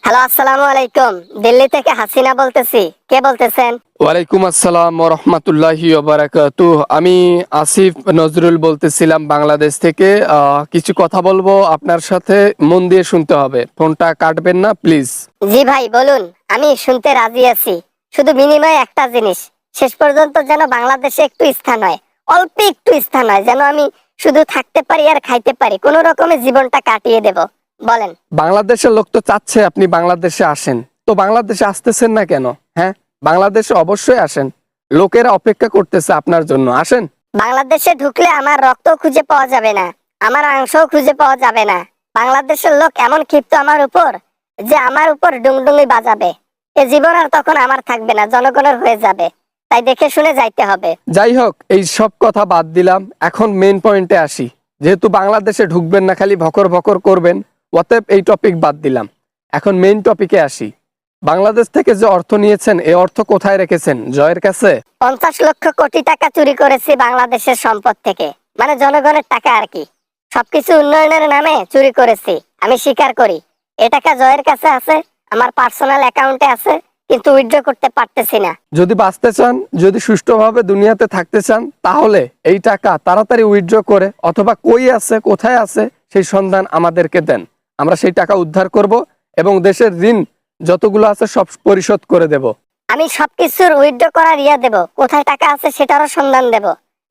Hello, আসসালামু আলাইকুম। দিল্লি থেকে হাসিনা বলতেছি। কে বলতেছেন? ওয়ালাইকুম আসসালাম ওয়া রাহমাতুল্লাহি ওয়া বারাকাতুহু। আমি আসিফ নজরুল বলতেছিলাম বাংলাদেশ থেকে। কিছু কথা বলবো আপনার সাথে, মন দিয়ে শুনতে হবে, ফোনটা কাটবেন না প্লিজ। জি ভাই বলুন, আমি শুনতে রাজি আছি। শুধু বিনিময়ে একটা জিনিস, শেষ পর্যন্ত যেন বাংলাদেশে একটু স্থান হয়, অল্প একটু স্থান হয়, যেন আমি শুধু থাকতে পারি আর খাইতে পারি, কোনো রকমে জীবনটা কাটিয়ে দেব। বলেন। বাংলাদেশের লোক তো চাচ্ছে আপনি বাংলাদেশে আসেন, তো বাংলাদেশে আসতেছেন না কেন? হ্যাঁ, বাংলাদেশে অবশ্যই আসেন, লোকেরা অপেক্ষা করতেছে আপনার জন্য, আসেন। বাংলাদেশে ঢুকলে আমার রক্ত খুঁজে পাওয়া যাবে না, আমার অংশও খুঁজে পাওয়া যাবে না। বাংলাদেশের লোক এমন ক্ষিপ্ত আমার উপর যে আমার উপর ডুংডুঙি বাজাবে। এ জীবন আর তখন আমার থাকবে না, জনগণের হয়ে যাবে। তাই দেখে শুনে যাইতে হবে। যাই হোক, এই সব কথা বাদ দিলাম, এখন মেইন পয়েন্টে আসি। যেহেতু বাংলাদেশে ঢুকবেন না, খালি ভকর ভকর করবেন, অতএব এই টপিক বাদ দিলাম। এখন মেইন টপিকে আসি। বাংলাদেশ থেকে যে অর্থ নিয়েছেন, এই অর্থ কোথায় রেখেছেন? জয়ের কাছে? 50 লক্ষ কোটি টাকা চুরি করেছি বাংলাদেশের সম্পদ থেকে, মানে জনগণের টাকা আর কি। সবকিছু উন্নয়নের নামে চুরি করেছি, আমি স্বীকার করি। এ টাকা জয়ের কাছে আছে, আমার পার্সোনাল অ্যাকাউন্টে আছে, কিন্তু উইথড্র করতে পারতেছি না। যদি বাঁচতে চান, যদি সুষ্ঠুভাবে দুনিয়াতে থাকতে চান, তাহলে এই টাকা তাড়াতাড়ি উইথড্র করে, অথবা কই আছে, কোথায় আছে, সেই সন্ধান আমাদেরকে দেন। আমরা সেই টাকা উদ্ধার করব এবং দেশের ঋণ যতগুলো আছে সব পরিশোধ করে দেব। আমি সবকিছুর উইথড্র করার ইয়া দেব, কোথায় টাকা আছে সেটারও সন্ধান দেব।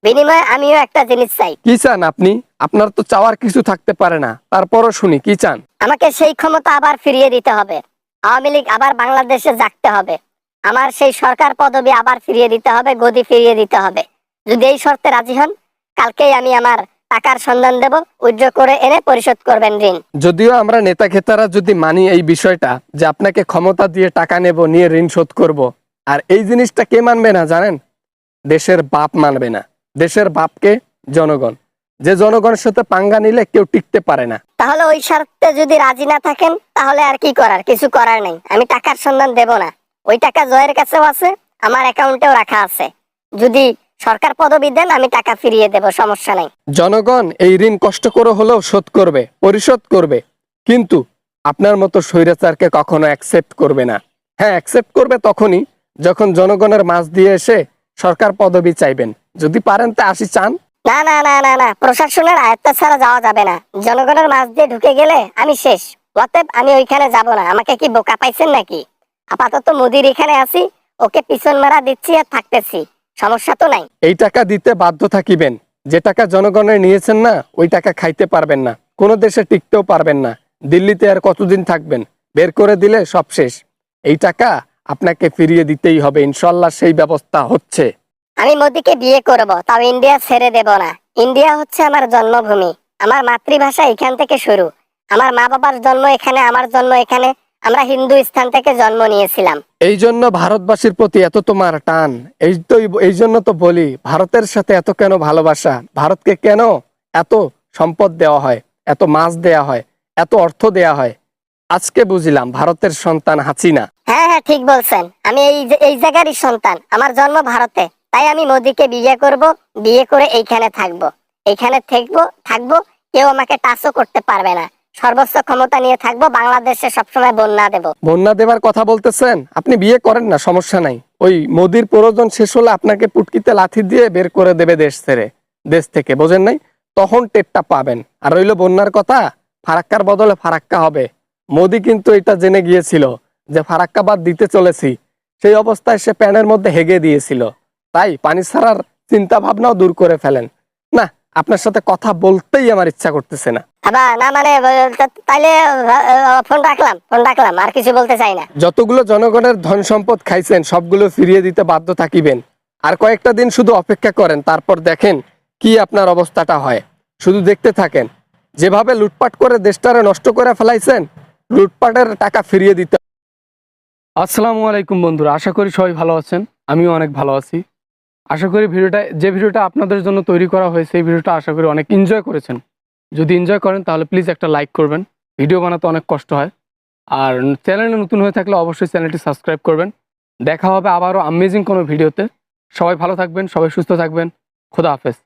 বিনিময়ে আমিও একটা জিনিস চাই। কি চান আপনি? আপনার তো চাওয়ার কিছু থাকতে পারে না, তারপরও শুনি কি চান। আমাকে সেই ক্ষমতা আবার ফিরিয়ে দিতে হবে। আওয়ামী লীগ আবার বাংলাদেশে জাগতে হবে। আমার সেই সরকার পদবি আবার ফিরিয়ে দিতে হবে, গদি ফিরিয়ে দিতে হবে। যদি এই শর্তে রাজি হন, কালকেই আমি আমার টাকার সন্ধান দেব, উইথড্র করে এনে পরিশোধ করবেন ঋণ। যদিও আমরা নেতা খেতারা যদি মানি এই বিষয়টা, যে আপনাকে ক্ষমতা দিয়ে টাকা নেব, নিয়ে ঋণ শোধ করব, আর এই জিনিসটা কে মানবে না জানেন? দেশের বাপ মানবে না। দেশের বাপকে? জনগণ। যে জনগণের সাথে পাঙ্গা নিলে কেউ টিকতে পারে না। তাহলে ওই শর্তে যদি রাজি না থাকেন, তাহলে আর কি করার, কিছু করার নেই। আমি টাকার সন্ধান দেব না। ওই টাকা জয়ের কাছেও আছে, আমার অ্যাকাউন্টেও রাখা আছে। যদি সরকার পদবি দেন, আমি টাকা ফিরিয়ে দেব, সমস্যা নাই। জনগণ এই ঋণ কষ্ট করে হলেও শোধ করবে, পরিশোধ করবে, কিন্তু আপনার মতো স্বৈরাচারকে কখনো অ্যাকসেপ্ট করবে না। হ্যাঁ, অ্যাকসেপ্ট করবে তখনই যখন জনগণের মাঝ দিয়ে এসে সরকার পদবি চাইবেন। যদি পারেন তা আসি চান। না না না না না, প্রশাসনের আয়ত্ত ছাড়া যাওয়া যাবে না। জনগণের মাঝ দিয়ে ঢুকে গেলে আমি শেষ। অতএব আমি ওইখানে যাব না। আমাকে কি বোকা পাইছেন নাকি? আপাতত মোদির এখানে আছি, ওকে পিছন মারা দিচ্ছি আর থাকতেছি, সমস্যা তো নাই। এই টাকা দিতে বাধ্য থাকিবেন। যে টাকা জনগণের নিয়েছেন না, ওই টাকা খাইতে পারবেন না, কোনো দেশে টিকতেও পারবেন না। দিল্লিতে আর কতদিন থাকবেন? বের করে দিলে সব শেষ। এই টাকা আপনাকে ফিরিয়ে দিতেই হবে, ইনশাল্লাহ সেই ব্যবস্থা হচ্ছে। আমি মোদিকে বিয়ে করব, তাও ইন্ডিয়া ছেড়ে দেব না। ইন্ডিয়া হচ্ছে আমার জন্মভূমি, আমার মাতৃভাষা এখান থেকে শুরু। আমার মা বাবার জন্ম এখানে, আমার জন্ম এখানে। আমরা হিন্দু স্থান থেকে জন্ম নিয়েছিলাম। এই জন্য ভারতবাসীর প্রতি এত তোমার টান। এই জন্য তো বলি, ভারতের সাথে এত কেন ভালোবাসা? ভারতকে কেন এত সম্পদ দেওয়া হয়, এত মাছ দেয়া হয়, এত অর্থ দেয়া হয়? আজকে বুঝলাম ভারতের সন্তান হাসিনা। হ্যাঁ হ্যাঁ, ঠিক বলছেন। আমি এই জায়গারই সন্তান, আমার জন্ম ভারতে। তাই আমি মোদিকে বিয়ে করব, বিয়ে করে এইখানে থাকবো। এইখানে থাকবো, কেউ আমাকে টাচও করতে পারবে না। সর্বোচ্চ ক্ষমতা নিয়ে থাকবো, বাংলাদেশে সবসময় বন্যা দেব। বন্যা দেবার কথা বলতেছেন? আপনি বিয়ে করেন না, সমস্যা নাই। ওই মোদির প্রয়োজন শেষ হলে আপনাকে পুটকিতে লাথি দিয়ে বের করে দেবে দেশ ছেড়ে, দেশ থেকে, বোঝেন নাই? তখন টেরটা পাবেন। আর রইল বন্যার কথা, ফারাক্কার বদলে ফারাক্কা হবে। মোদি কিন্তু এটা জেনে গিয়েছিল যে ফারাক্কাবাদ দিতে চলেছি, সেই অবস্থায় সে প্যানের মধ্যে হেগে দিয়েছিল। তাই পানি ছাড়ার চিন্তা ভাবনাও দূর করে ফেলেন। না, আপনার সাথে কথা বলতেই আমার ইচ্ছা করতেছে না। আবার না মানে, তাইলে ফোন রাখলাম, আর কিছু বলতে চাই না। যতগুলো জনগণের ধন সম্পদ খাইছেন, সবগুলো ফিরিয়ে দিতে বাধ্য থাকিবেন। আর কয়েকটা দিন শুধু অপেক্ষা করেন, তারপর দেখেন কি আপনার অবস্থাটা হয়। শুধু দেখতে থাকেন। যেভাবে লুটপাট করে দেশটারে নষ্ট করে ফেলাইছেন, লুটপাটের টাকা ফিরিয়ে দিতে। আসসালামু আলাইকুম বন্ধুরা, আশা করি সবাই ভালো আছেন। আমিও অনেক ভালো আছি। আশা করি যে ভিডিওটা আপনাদের জন্য তৈরি করা হয়েছে, এই ভিডিওটা আশা করি অনেক এনজয় করেছেন। যদি এনজয় করেন তাহলে প্লিজ একটা লাইক করবেন। ভিডিও বানাতে অনেক কষ্ট হয়। আর চ্যানেলে নতুন হয়ে থাকলে অবশ্যই চ্যানেলটি সাবস্ক্রাইব করবেন। দেখা হবে আবারও আমেজিং কোনো ভিডিওতে। সবাই ভালো থাকবেন, সবাই সুস্থ থাকবেন। খোদা হাফেজ।